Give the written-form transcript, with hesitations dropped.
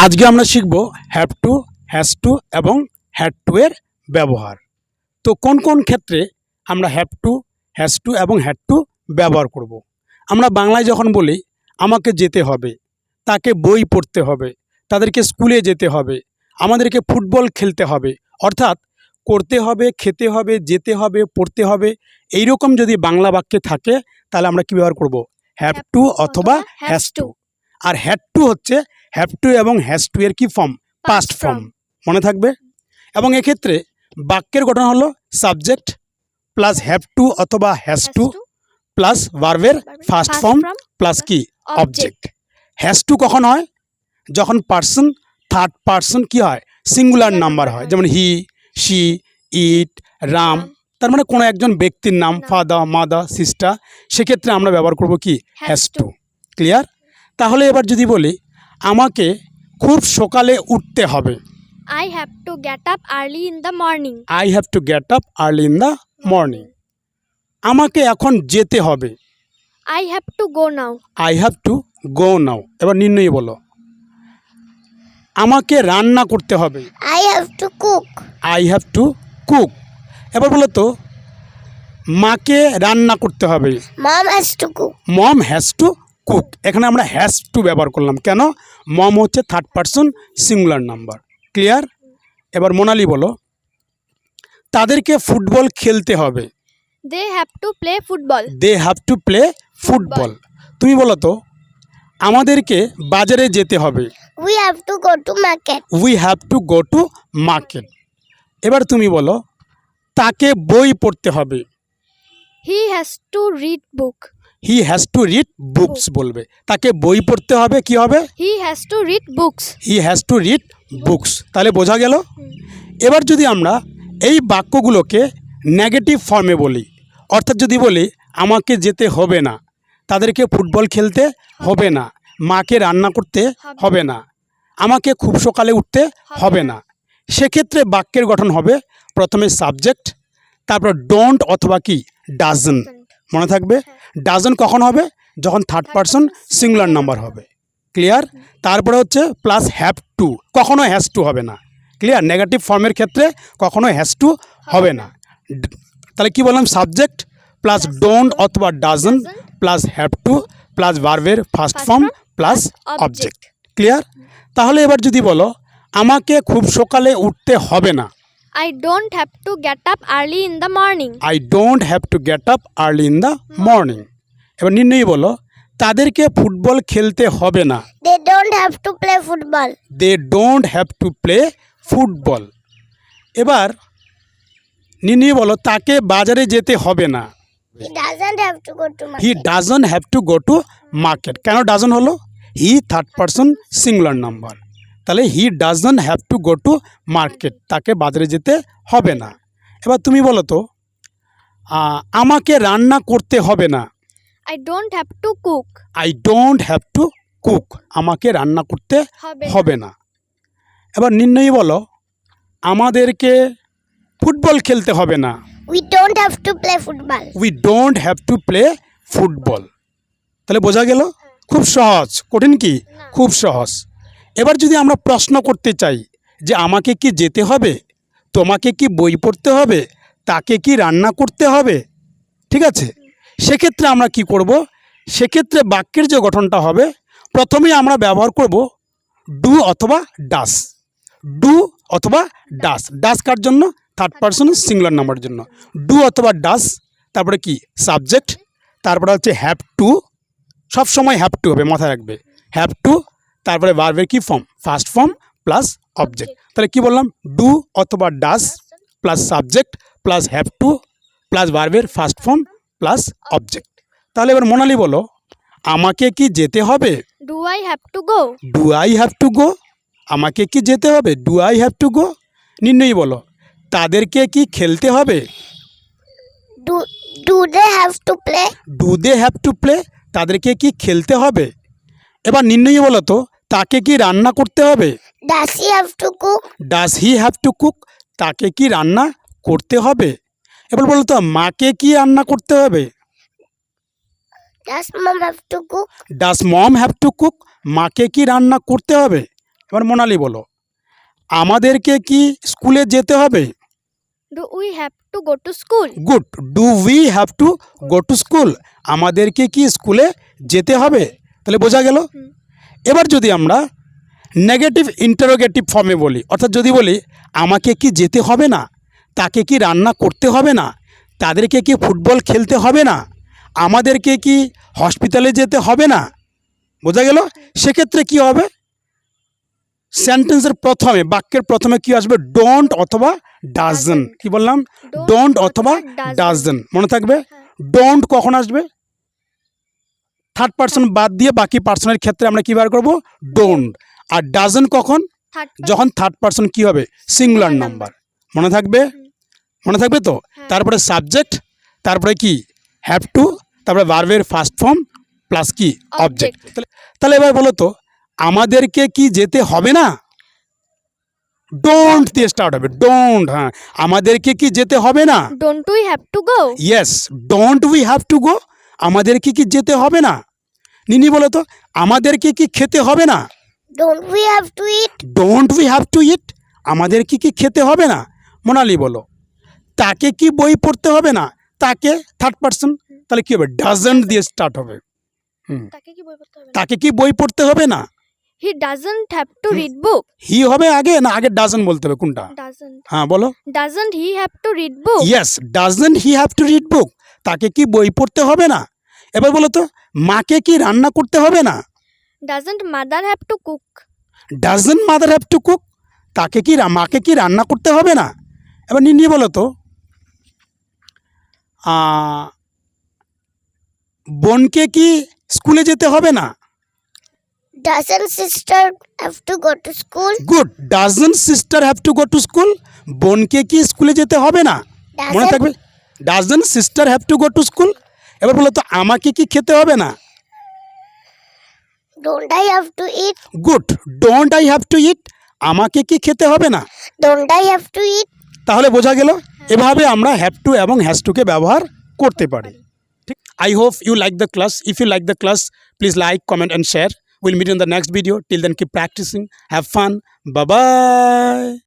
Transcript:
আজকে আমরা শিখব হ্যাভ টু, হ্যাজ টু এবং হ্যাড টু এর ব্যবহার। তো কোন কোন ক্ষেত্রে আমরা হ্যাভ টু, হ্যাজ টু এবং হ্যাড টু ব্যবহার করব। আমরা বাংলায় যখন বলি আমাকে যেতে হবে, তাকে বই পড়তে হবে, তাদেরকে স্কুলে যেতে হবে, আমাদেরকে ফুটবল খেলতে হবে, অর্থাৎ করতে হবে, খেতে হবে, যেতে হবে, পড়তে হবে, এইরকম যদি বাংলা বাক্যে থাকে তাহলে আমরা কী ব্যবহার করব? হ্যাভ টু অথবা হ্যাজ টু। আর হ্যাড টু হচ্ছে হ্যাভ টু এবং হ্যাজ টু এর কি ফর্ম? Past form. মনে থাকবে। এবং এক্ষেত্রে বাক্যের গঠন হলো সাবজেক্ট প্লাস হ্যাভ টু অথবা হ্যাজ টু প্লাস ভার্বের ফার্স্ট ফর্ম প্লাস কি অবজেক্ট। হ্যাজ টু কখন হয়? যখন পার্সন থার্ড পার্সন কি হয়? সিঙ্গুলার নাম্বার হয়। যেমন হি, শি, ইট, রাম, তার মানে কোনো একজন ব্যক্তির নাম, ফাদার, মাদার, সিস্টার, সেক্ষেত্রে আমরা ব্যবহার করব কি? Has to. ক্লিয়ার? তাহলে এবার যদি বলি আমাকে খুব সকালে উঠতে হবে, I have to get up early in the morning. I have to get up early in the morning. আমাকে এখন যেতে হবে, I have to go now. I have to go now. এবার নির্ণয় বলো। আমাকে রান্না করতে হবে, I have to cook. I have to cook. এবার বলো তো মাকে রান্না করতে হবে, Mom has to cook. Mom has to cook. এখানে আমরা হ্যাজ টু ব্যবহার করলাম কেন? মম হচ্ছে third person singular number. Clear? এবার মোনালি বলো তাদেরকে ফুটবল খেলতে হবে, They have to play football. They have to play football. তুমি বলো তো আমাদেরকে বাজারে যেতে হবে, We have to go to market. We have to go to market. এবার তুমি বলো তাকে বই পড়তে হবে, He has to read book. He has to read books বলবে। তাকে বই পড়তে হবে কি হবে? He has to read books. He has to read books. তাহলে বোঝা গেল। এবার যদি আমরা এই বাক্যগুলোকে নেগেটিভ ফর্মে বলি, অর্থাৎ যদি বলি আমাকে যেতে হবে না, তাদেরকে ফুটবল খেলতে হবে না, মাকে রান্না করতে হবে না, আমাকে খুব সকালে উঠতে হবে না, সেক্ষেত্রে বাক্যের গঠন হবে প্রথমে সাবজেক্ট, তারপর ডোন্ট অথবা কি ডাজন্ট। মনে থাকবে। ডাজন্ট কখন হবে? যখন থার্ড পার্সন সিঙ্গুলার নাম্বার হবে। ক্লিয়ার? তারপরে হচ্ছে প্লাস হ্যাভ টু, কখনো হ্যাজ টু হবে না। ক্লিয়ার? নেগেটিভ ফর্মের ক্ষেত্রে কখনো হ্যাজ টু হবে না। তাহলে কি বললাম? সাবজেক্ট প্লাস ডোন্ট অথবা doesn't plus have to plus ভার্বের first form plus object. Clear? তাহলে এবার যদি বলো আমাকে খুব সকালে উঠতে হবে না, I don't have to get up early in the morning. I don't have to get up early in the morning. এবার নির্ণয় বলো তাদেরকে ফুটবল খেলতে হবে না, They don't have to play football. They don't have to play football. এবার নির্ণয় বলো তাকে বাজারে যেতে হবে না, He doesn't have to go to he doesn't have to go to market. কেন ডাজন হলো? He third person singular number. তাহলে he doesn't have to go to market, তাকে বাজারে যেতে হবে না। এবার তুমি বলো তো আমাকে রান্না করতে হবে না, I don't have to cook. I don't have to cook, আমাকে রান্না করতে হবে না। এবার নির্ণয় বলো আমাদেরকে ফুটবল খেলতে হবে না, We don't have to play football. We don't have to play football. তাহলে বোঝা গেল? খুব সহজ। কঠিন কি? খুব সহজ। এবার যদি আমরা প্রশ্ন করতে চাই যে আমাকে কি যেতে হবে, তোমাকে কি বই পড়তে হবে, তাকে কি রান্না করতে হবে, ঠিক আছে, সেক্ষেত্রে আমরা কি করব? সেক্ষেত্রে বাক্যের যে গঠনটা হবে প্রথমেই আমরা ব্যবহার করব ডু অথবা ডাস। ডু অথবা ডাস। ডাস কার জন্য? থার্ড পার্সন সিঙ্গুলার নাম্বারের জন্য। ডু অথবা ডাস, তারপরে কি সাবজেক্ট, তারপরে হচ্ছে হ্যাভ টু, সবসময় হ্যাভ টু হবে, মাথায় রাখবে। হ্যাভ টু, তারপরে ভার্বের কি form? First form plus object. তাহলে কি বললাম? ডু অথবা ডাস plus subject plus have to plus ভার্বের ফার্স্ট ফর্ম প্লাস অবজেক্ট। তাহলে এবার মোনালি বলো আমাকে কি যেতে হবে, Do I have to go? Do I have to গো, আমাকে কি যেতে হবে, ডু আই হ্যাভ টু গো। নির্ণয় বলো তাদেরকে কি খেলতে হবে, Do they have to play? Do they have to play, তাদেরকে কি খেলতে হবে। এবার নির্ণয় বলো তো তাকে কি রান্না করতে হবে, Does he have to cook? Does he have to cook, তাকে কি রান্না করতে হবে। এবার বলো তো মাকে কি রান্না করতে হবে, Does mom have to cook? Does mom have to cook, মাকে কি রান্না করতে হবে। এবার মোনালি বলো, আমাদেরকে কি স্কুলে যেতে হবে? Do we have to go to school? Good, do we have to go to school? আমাদেরকে কি স্কুলে যেতে হবে? তাহলে বোঝা গেল। এবার যদি আমরা নেগেটিভ ইন্টারোগেটিভ ফর্মে বলি, অর্থাৎ যদি বলি আমাকে কি যেতে হবে না, তাকে কি রান্না করতে হবে না, তাদেরকে কি ফুটবল খেলতে হবে না, আমাদেরকে কি হসপিটালে যেতে হবে না, বোঝা গেল। সেক্ষেত্রে কি হবে, সেন্টেন্সের প্রথমে, বাক্যের প্রথমে কি আসবে? ডোন্ট অথবা ডাজেন। কি বললাম? ডোন্ট অথবা ডাজেন, মনে থাকবে। ডোন্ট কখন আসবে? থার্ড পার্সন বাদ দিয়ে বাকি পার্সনের ক্ষেত্রে আমরা কি বার করব? ডোন্ট। আর ডাজেন কখন? যখন থার্ড পার্সন কি হবে? Singular number. মনে থাকবে? মনে থাকবে তো। তারপরে সাবজেক্ট, তারপরে কি হ্যাভ টু, তারপরে ভার্বের ফার্স্ট ফর্ম প্লাস কি অবজেক্ট। তাহলে এবার বলো তো, আমাদেরকে কি যেতে হবে না? ডোন্ট দিয়ে স্টার্ট হবে, ডোন্ট। হ্যাঁ, আমাদেরকে কি যেতে হবে না? Don't we have to go? Yes, don't we have to গো? আমাদেরকে কি যেতে হবে না? নিনি বলো তো, আমাদেরকে কি খেতে হবে না? Don't we have to eat? Don't we have to eat? আমাদেরকে কি খেতে হবে না? মোনালি বলো, তাকে কি বই পড়তে হবে না? তাকে থার্ড পার্সন, তাহলে কি হবে? ডাজন্ট দিয়ে স্টার্ট হবে। তাকে কি বই পড়তে হবে না? তাকে কি বই পড়তে হবে না? He doesn't have to read book. হি হবে আগে না আগে ডাজন্ট বলতে হবে? কোনটা? Doesn't. হ্যাঁ বলো। Doesn't he have to read book? Yes, doesn't he have to read বুক? তাকে কি বই পড়তে হবে না? এবার বলো তো, মাকে কি রান্না করতে হবে না? Doesn't mother have to cook? Doesn't mother have to cook? তাকে কি মাকে কি রান্না করতে হবে না? এবার নিয়ে বলো তো, বোনকে কি স্কুলে যেতে হবে না? Doesn't sister have to go to school? Good, doesn't sister have to go to school? বোনকে কি স্কুলে যেতে হবে না? মনে থাকবে, doesn't sister have to go to school. এবার বলো তো, আমাকে কি খেতে হবে না? Don't I have to eat? Good, don't I have to eat? আমাকে কি খেতে হবে না? Don't I have to eat? তাহলে বোঝা গেল, এভাবে আমরা হ্যাভ টু এবং হ্যাজ টুকে ব্যবহার করতে পারি। ঠিক, I hope you like the class. If you like the class, please like, comment and share. We'll meet you in the next video. Till then, keep practicing. Have fun. Bye-bye.